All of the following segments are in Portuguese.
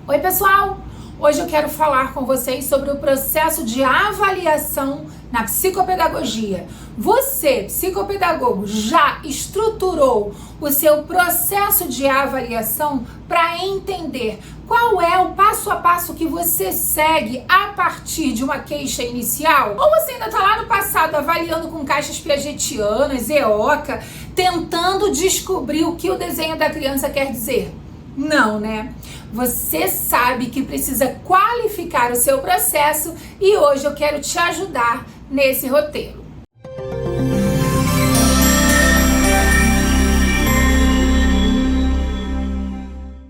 Oi pessoal, hoje eu quero falar com vocês sobre o processo de avaliação na psicopedagogia. Você, psicopedagogo, já estruturou o seu processo de avaliação para entender qual é o passo a passo que você segue a partir de uma queixa inicial? Ou você ainda está lá no passado avaliando com caixas piagetianas, EOCA, tentando descobrir o que o desenho da criança quer dizer? Não, né? Você sabe que precisa qualificar o seu processo e hoje eu quero te ajudar nesse roteiro.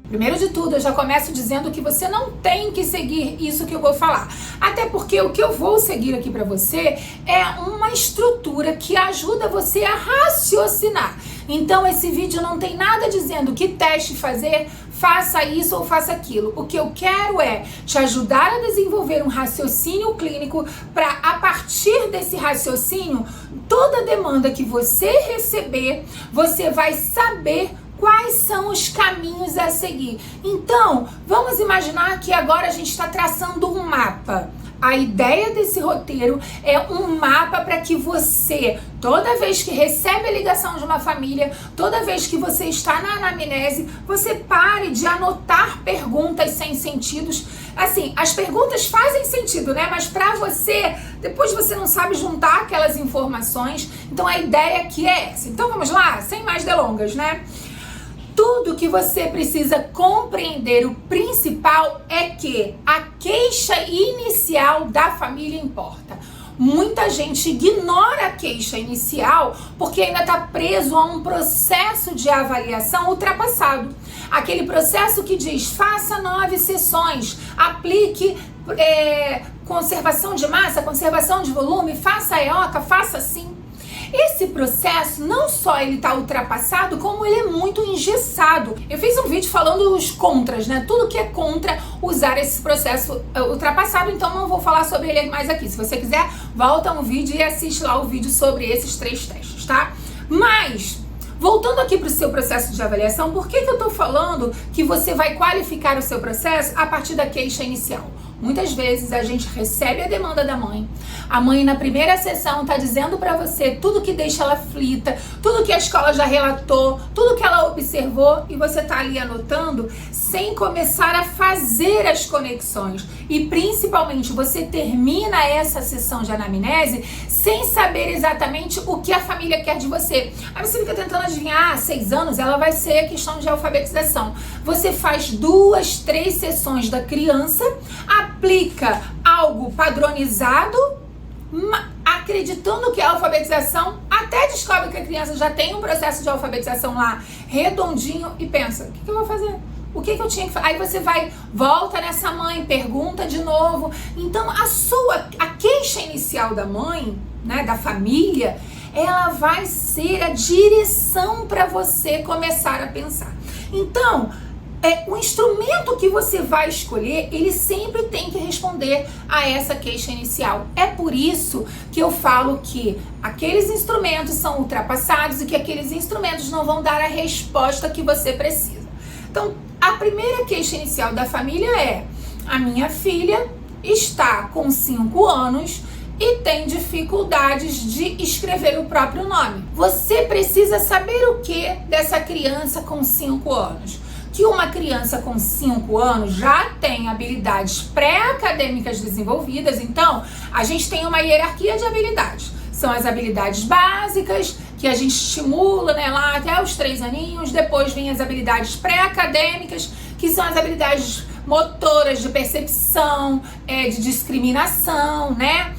Primeiro de tudo, eu já começo dizendo que você não tem que seguir isso que eu vou falar. Até porque o que eu vou seguir aqui para você é uma estrutura que ajuda você a raciocinar. Então esse vídeo não tem nada dizendo que teste fazer, faça isso ou faça aquilo. O que eu quero é te ajudar a desenvolver um raciocínio clínico para, a partir desse raciocínio, toda demanda que você receber, você vai saber quais são os caminhos a seguir. Então, vamos imaginar que agora a gente está traçando um mapa. A ideia desse roteiro é um mapa para que você, toda vez que recebe a ligação de uma família, toda vez que você está na anamnese, você pare de anotar perguntas sem sentidos. Assim, as perguntas fazem sentido, né? Mas para você, depois você não sabe juntar aquelas informações. Então a ideia aqui é essa. Então vamos lá, sem mais delongas, né? Tudo que você precisa compreender, o principal é que a queixa inicial da família importa. Muita gente ignora a queixa inicial porque ainda está preso a um processo de avaliação ultrapassado. Aquele processo que diz, faça 9 sessões, aplique conservação de massa, conservação de volume, faça EOCA, faça assim. Esse processo não só ele está ultrapassado, como ele é muito engessado. Eu fiz um vídeo falando os contras, né? Tudo que é contra usar esse processo ultrapassado, então não vou falar sobre ele mais aqui. Se você quiser, volta um vídeo e assiste lá o vídeo sobre esses 3 testes, tá? Mas, voltando aqui para o seu processo de avaliação, por que eu estou falando que você vai qualificar o seu processo a partir da queixa inicial? Muitas vezes a gente recebe a demanda da mãe. A mãe na primeira sessão tá dizendo para você tudo que deixa ela aflita, tudo que a escola já relatou, tudo que ela observou e você tá ali anotando sem começar a fazer as conexões. E principalmente você termina essa sessão de anamnese sem saber exatamente o que a família quer de você. Aí você fica tentando adivinhar, 6 anos ela vai ser questão de alfabetização. Você faz 2, 3 sessões da criança, aplica algo padronizado, acreditando que é alfabetização, até descobre que a criança já tem um processo de alfabetização lá redondinho e pensa, o que eu vou fazer? O que eu tinha que fazer? Aí você volta nessa mãe, pergunta de novo. Então a queixa inicial da mãe, né, da família, ela vai ser a direção para você começar a pensar. Então, o instrumento que você vai escolher, ele sempre tem que responder a essa queixa inicial. É por isso que eu falo que aqueles instrumentos são ultrapassados e que aqueles instrumentos não vão dar a resposta que você precisa. Então, a primeira queixa inicial da família é: a minha filha está com 5 anos e tem dificuldades de escrever o próprio nome. Você precisa saber o que dessa criança com 5 anos? Que uma criança com 5 anos já tem habilidades pré-acadêmicas desenvolvidas. Então, a gente tem uma hierarquia de habilidades. São as habilidades básicas, que a gente estimula, né, lá até os 3 aninhos. Depois vem as habilidades pré-acadêmicas, que são as habilidades motoras de percepção, de discriminação, né?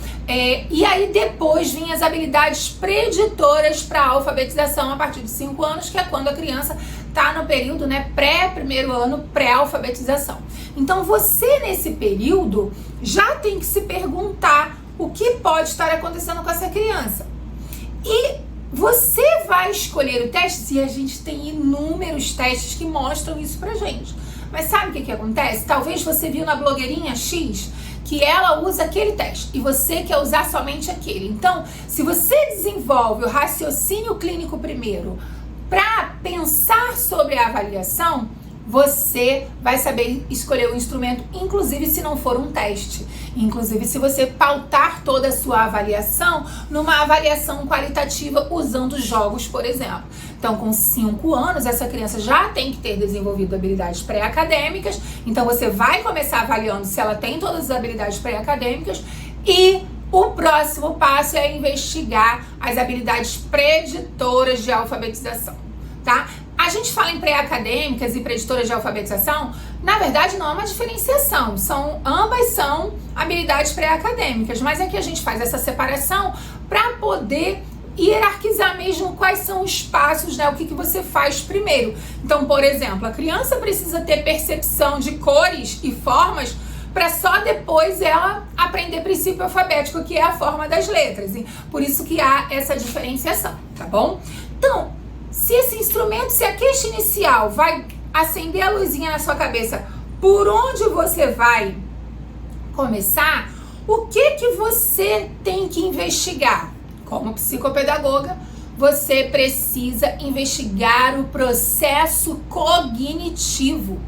E aí depois vêm as habilidades preditoras para a alfabetização a partir de 5 anos, que é quando a criança está no período, né, primeiro ano, pré-alfabetização. Então você nesse período já tem que se perguntar o que pode estar acontecendo com essa criança. E você vai escolher o teste, e a gente tem inúmeros testes que mostram isso pra gente. Mas sabe o que acontece? Talvez você viu na blogueirinha X que ela usa aquele teste e você quer usar somente aquele. Então, se você desenvolve o raciocínio clínico primeiro para pensar sobre a avaliação, você vai saber escolher o instrumento, inclusive se não for um teste. Inclusive se você pautar toda a sua avaliação numa avaliação qualitativa usando jogos, por exemplo. Então, com 5 anos, essa criança já tem que ter desenvolvido habilidades pré-acadêmicas. Então, você vai começar avaliando se ela tem todas as habilidades pré-acadêmicas. E o próximo passo é investigar as habilidades preditoras de alfabetização, tá? A gente fala em pré-acadêmicas e preditoras de alfabetização, na verdade não é uma diferenciação, ambas são habilidades pré-acadêmicas, mas aqui a gente faz essa separação para poder hierarquizar mesmo quais são os passos, né? O que você faz primeiro. Então, por exemplo, a criança precisa ter percepção de cores e formas para só depois ela aprender princípio alfabético, que é a forma das letras. E por isso que há essa diferenciação, tá bom? Então, se esse instrumento, se a queixa inicial vai acender a luzinha na sua cabeça, por onde você vai começar, o que você tem que investigar? Como psicopedagoga, você precisa investigar o processo cognitivo.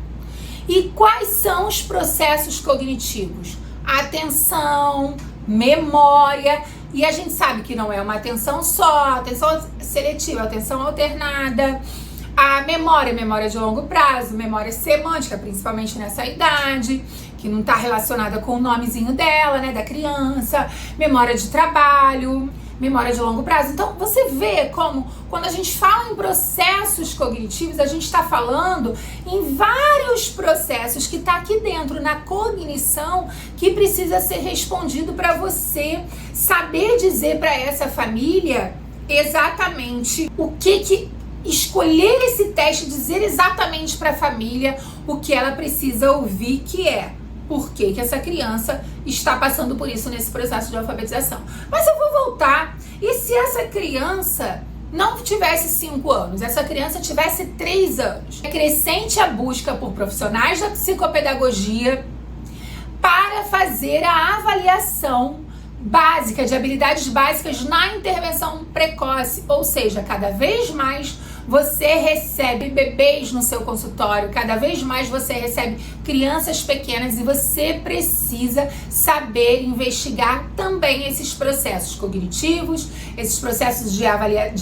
E quais são os processos cognitivos? Atenção, memória, e a gente sabe que não é uma atenção só, atenção seletiva, atenção alternada, a memória de longo prazo, memória semântica, principalmente nessa idade, que não está relacionada com o nomezinho dela, né, da criança, memória de trabalho, memória de longo prazo. Então, você vê como, quando a gente fala em processos cognitivos, a gente está falando em vários processos que está aqui dentro, na cognição, que precisa ser respondido para você saber dizer para essa família exatamente o que escolher esse teste, dizer exatamente para a família o que ela precisa ouvir, que é por que essa criança está passando por isso nesse processo de alfabetização. Mas eu vou voltar, e se essa criança não tivesse 5 anos, essa criança tivesse 3 anos? É crescente a busca por profissionais da psicopedagogia para fazer a avaliação básica, de habilidades básicas na intervenção precoce, ou seja, cada vez mais você recebe bebês no seu consultório, cada vez mais você recebe crianças pequenas e você precisa saber investigar também esses processos cognitivos, esses processos de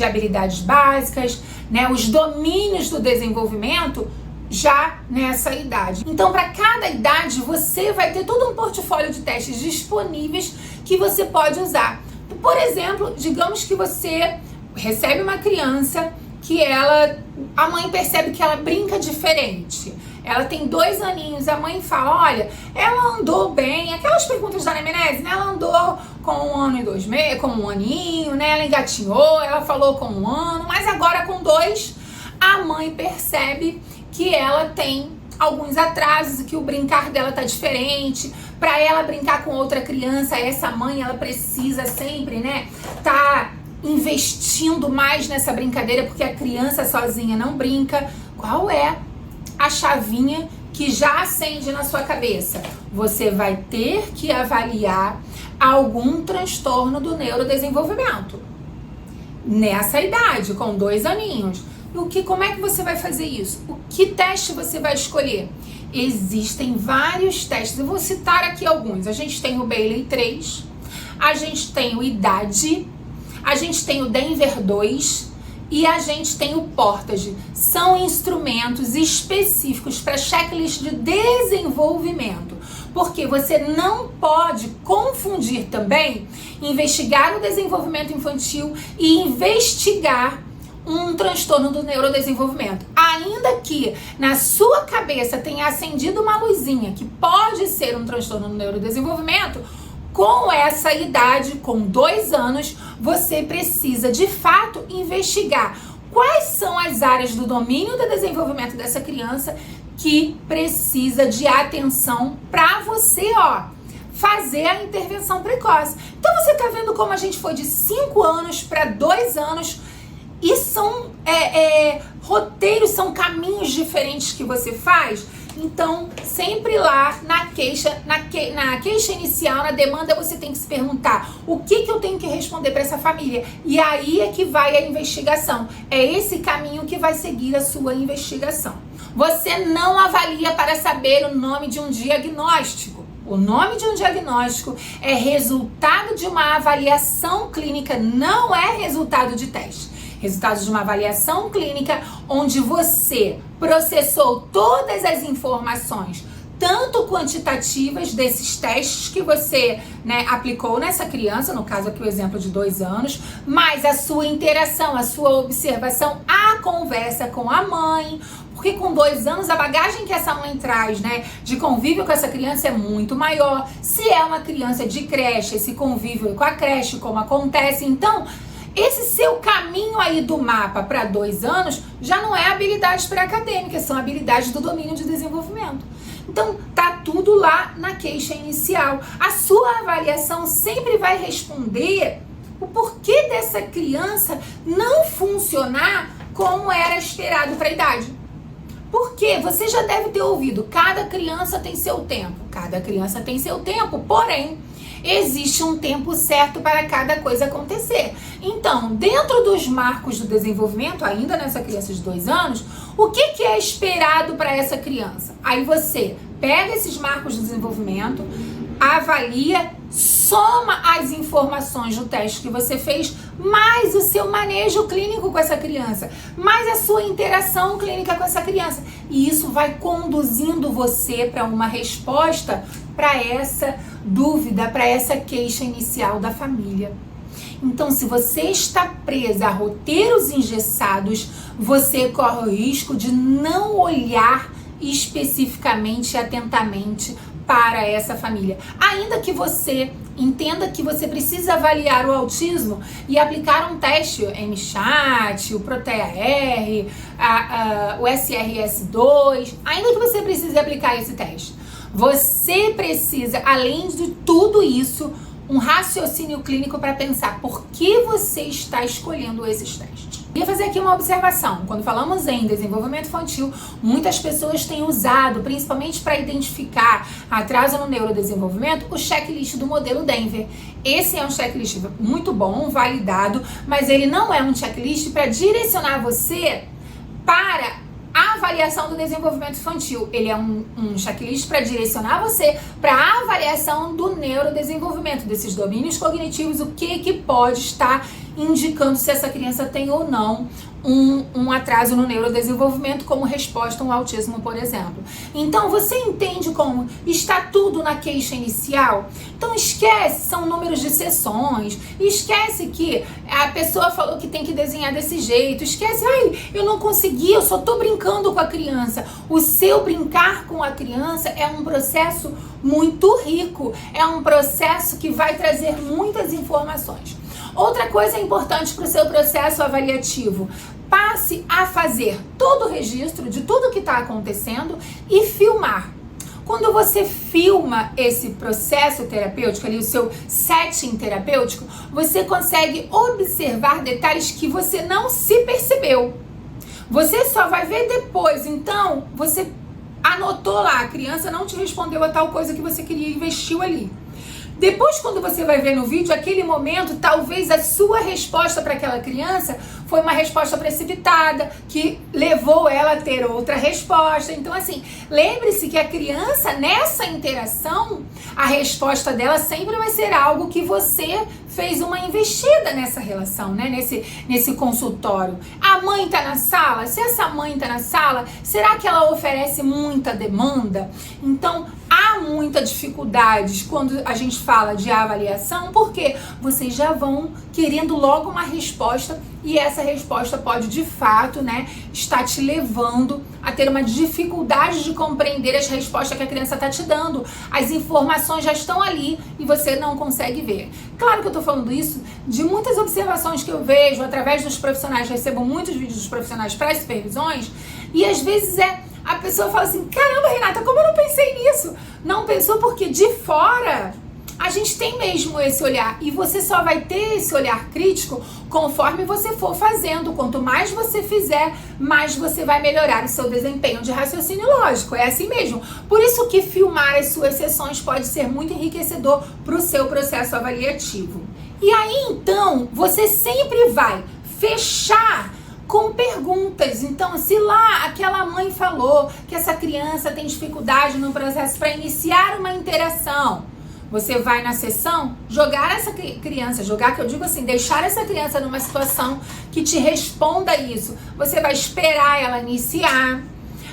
habilidades básicas, né, os domínios do desenvolvimento já nessa idade. Então, para cada idade, você vai ter todo um portfólio de testes disponíveis que você pode usar. Por exemplo, digamos que você recebe uma criança que a mãe percebe que ela brinca diferente. Ela tem 2 aninhos, a mãe fala, olha, ela andou bem, aquelas perguntas da anamnese, né? Ela andou com 1 ano e 2 meses, com 1 aninho, né? Ela engatinhou, ela falou com 1 ano, mas agora com 2, a mãe percebe que ela tem alguns atrasos e que o brincar dela tá diferente. Para ela brincar com outra criança, essa mãe, ela precisa sempre, né, tá investindo mais nessa brincadeira, porque a criança sozinha não brinca. Qual é a chavinha que já acende na sua cabeça? Você vai ter que avaliar algum transtorno do neurodesenvolvimento nessa idade, com 2 aninhos. Como é que você vai fazer isso? O que teste você vai escolher? Existem vários testes, eu vou citar aqui alguns. A gente tem o Bayley 3, a gente tem o IDAD, a gente tem o Denver 2 e a gente tem o Portage. São instrumentos específicos para checklist de desenvolvimento, porque você não pode confundir também investigar o desenvolvimento infantil e investigar um transtorno do neurodesenvolvimento. Ainda que na sua cabeça tenha acendido uma luzinha que pode ser um transtorno do neurodesenvolvimento, com essa idade, com 2 anos, você precisa de fato investigar quais são as áreas do domínio do desenvolvimento dessa criança que precisa de atenção para você, fazer a intervenção precoce. Então você tá vendo como a gente foi de 5 anos para 2 anos e são roteiros, são caminhos diferentes que você faz. Então, sempre lá na queixa inicial, na demanda, você tem que se perguntar o que eu tenho que responder para essa família. E aí é que vai a investigação. É esse caminho que vai seguir a sua investigação. Você não avalia para saber o nome de um diagnóstico. O nome de um diagnóstico é resultado de uma avaliação clínica, não é resultado de teste. Resultado de uma avaliação clínica onde você processou todas as informações, tanto quantitativas desses testes que você, aplicou nessa criança, no caso aqui o exemplo de 2 anos, mas a sua interação, a sua observação, a conversa com a mãe, porque com 2 anos a bagagem que essa mãe traz, de convívio com essa criança é muito maior. Se é uma criança de creche, esse convívio com a creche, como acontece, então esse seu caminho aí do mapa para 2 anos já não é habilidades pré-acadêmicas, são habilidades do domínio de desenvolvimento. Então, tá tudo lá na queixa inicial. A sua avaliação sempre vai responder o porquê dessa criança não funcionar como era esperado para a idade. Porque você já deve ter ouvido, cada criança tem seu tempo. Cada criança tem seu tempo, porém, existe um tempo certo para cada coisa acontecer. Então, dentro dos marcos do desenvolvimento, ainda nessa criança de 2 anos, o que é esperado para essa criança? Aí você pega esses marcos de desenvolvimento, avalia, soma as informações do teste que você fez, mais o seu manejo clínico com essa criança, mais a sua interação clínica com essa criança. E isso vai conduzindo você para uma resposta para essa dúvida, para essa queixa inicial da família. Então, se você está presa a roteiros engessados, você corre o risco de não olhar especificamente e atentamente para essa família. Ainda que você entenda que você precisa avaliar o autismo e aplicar um teste, o MChat, o Protea-R, o SRS-2, ainda que você precise aplicar esse teste, você precisa, além de tudo isso, um raciocínio clínico para pensar por que você está escolhendo esses testes. Queria fazer aqui uma observação. Quando falamos em desenvolvimento infantil, muitas pessoas têm usado, principalmente para identificar atraso no neurodesenvolvimento, o checklist do modelo Denver. Esse é um checklist muito bom, validado, mas ele não é um checklist para direcionar você para a avaliação do desenvolvimento infantil. Ele é um checklist para direcionar você para a avaliação do neurodesenvolvimento, desses domínios cognitivos, o que pode estar indicando se essa criança tem ou não um atraso no neurodesenvolvimento como resposta a um autismo, por exemplo. Então, você entende como está tudo na queixa inicial? Então, esquece, são números de sessões, esquece que a pessoa falou que tem que desenhar desse jeito, esquece, eu não consegui, eu só tô brincando com a criança. O seu brincar com a criança é um processo muito rico, é um processo que vai trazer muitas informações. Outra coisa importante para o seu processo avaliativo: passe a fazer todo o registro de tudo que está acontecendo e filmar. Quando você filma esse processo terapêutico, ali o seu setting terapêutico, você consegue observar detalhes que você não se percebeu. Você só vai ver depois. Então, você anotou lá, a criança não te respondeu a tal coisa que você queria, investiu ali. Depois, quando você vai ver no vídeo, aquele momento, talvez a sua resposta para aquela criança foi uma resposta precipitada, que levou ela a ter outra resposta. Então, assim, lembre-se que a criança, nessa interação, a resposta dela sempre vai ser algo que você fez uma investida nessa relação, nesse consultório. A mãe tá na sala? Se essa mãe tá na sala, será que ela oferece muita demanda? Então, há muita dificuldade quando a gente fala de avaliação, porque vocês já vão querendo logo uma resposta e essa resposta pode, de fato, estar te levando a ter uma dificuldade de compreender as respostas que a criança está te dando. As informações já estão ali e você não consegue ver. Claro que eu estou falando isso de muitas observações que eu vejo através dos profissionais, recebo muitos vídeos dos profissionais para supervisões, e às vezes a pessoa fala assim: caramba, Renata, como eu não pensei nisso? Não pensou porque de fora a gente tem mesmo esse olhar, e você só vai ter esse olhar crítico conforme você for fazendo. Quanto mais você fizer, mais você vai melhorar o seu desempenho de raciocínio lógico. É assim mesmo. Por isso que filmar as suas sessões pode ser muito enriquecedor para o seu processo avaliativo. E aí, então, você sempre vai fechar com perguntas. Então, se lá aquela mãe falou que essa criança tem dificuldade no processo para iniciar uma interação, você vai na sessão jogar essa criança, jogar, que eu digo assim, deixar essa criança numa situação que te responda isso. Você vai esperar ela iniciar.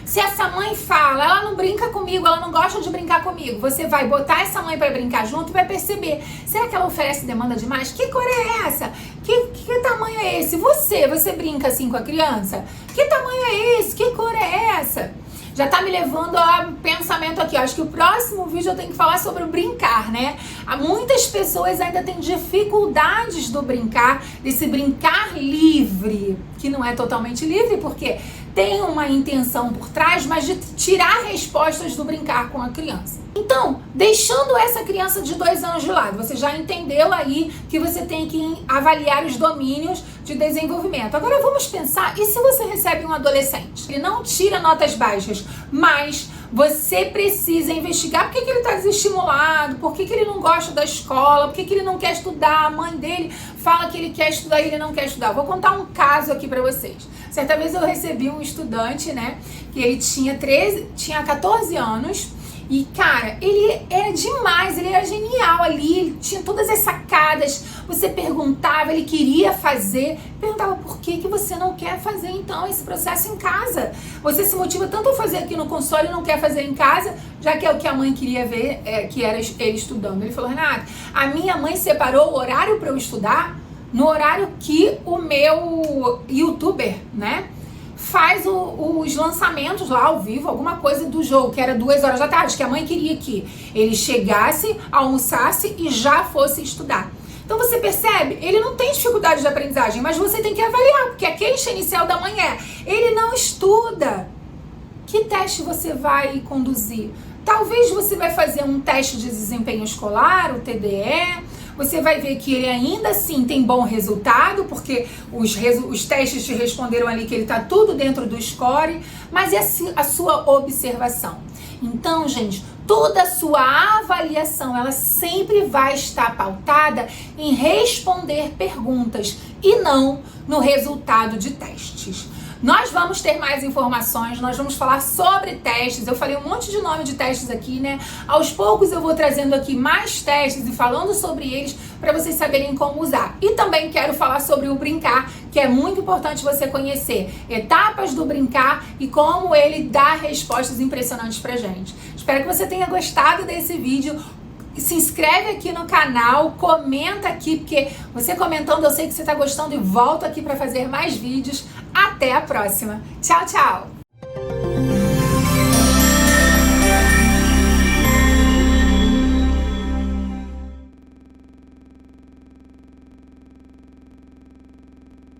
Se essa mãe fala, ela não brinca comigo, ela não gosta de brincar comigo, você vai botar essa mãe para brincar junto e vai perceber, será que ela oferece demanda demais? Que cor é essa? Que tamanho é esse? Você brinca assim com a criança? Que tamanho é esse? Que cor é essa? Já tá me levando a pensamento aqui. Eu acho que o próximo vídeo eu tenho que falar sobre o brincar, né? Muitas pessoas ainda têm dificuldades do brincar, desse brincar livre, que não é totalmente livre, porque tem uma intenção por trás, mas de tirar respostas do brincar com a criança. Então, deixando essa criança de 2 anos de lado, você já entendeu aí que você tem que avaliar os domínios de desenvolvimento. Agora vamos pensar, e se você recebe um adolescente? Ele não tira notas baixas, mas você precisa investigar por que ele está desestimulado, por que ele não gosta da escola, por que ele não quer estudar, a mãe dele fala que ele quer estudar e ele não quer estudar. Vou contar um caso aqui para vocês. Certa vez eu recebi um estudante, né, que ele tinha 14 anos, e, cara, ele era demais, ele era genial ali, ele tinha todas as sacadas, você perguntava, ele queria fazer, perguntava por que você não quer fazer, então, esse processo em casa? Você se motiva tanto a fazer aqui no consultório e não quer fazer em casa, já que é o que a mãe queria ver, que era ele estudando. Ele falou, Renata, a minha mãe separou o horário para eu estudar no horário que o meu youtuber, né, faz os lançamentos lá ao vivo, alguma coisa do jogo, que era 2 horas da tarde, que a mãe queria que ele chegasse, almoçasse e já fosse estudar. Então você percebe, ele não tem dificuldade de aprendizagem, mas você tem que avaliar, porque a queixa inicial da mãe ele não estuda. Que teste você vai conduzir? Talvez você vai fazer um teste de desempenho escolar, o TDE. Você vai ver que ele ainda assim tem bom resultado, porque os testes te responderam ali que ele está tudo dentro do score, mas é a sua observação. Então, gente, toda a sua avaliação, ela sempre vai estar pautada em responder perguntas e não no resultado de testes. Nós vamos ter mais informações, nós vamos falar sobre testes. Eu falei um monte de nome de testes aqui, né? Aos poucos eu vou trazendo aqui mais testes e falando sobre eles para vocês saberem como usar. E também quero falar sobre o brincar, que é muito importante você conhecer etapas do brincar e como ele dá respostas impressionantes pra gente. Espero que você tenha gostado desse vídeo. Se inscreve aqui no canal, comenta aqui, porque você comentando eu sei que você está gostando e volto aqui para fazer mais vídeos. Até a próxima. Tchau, tchau!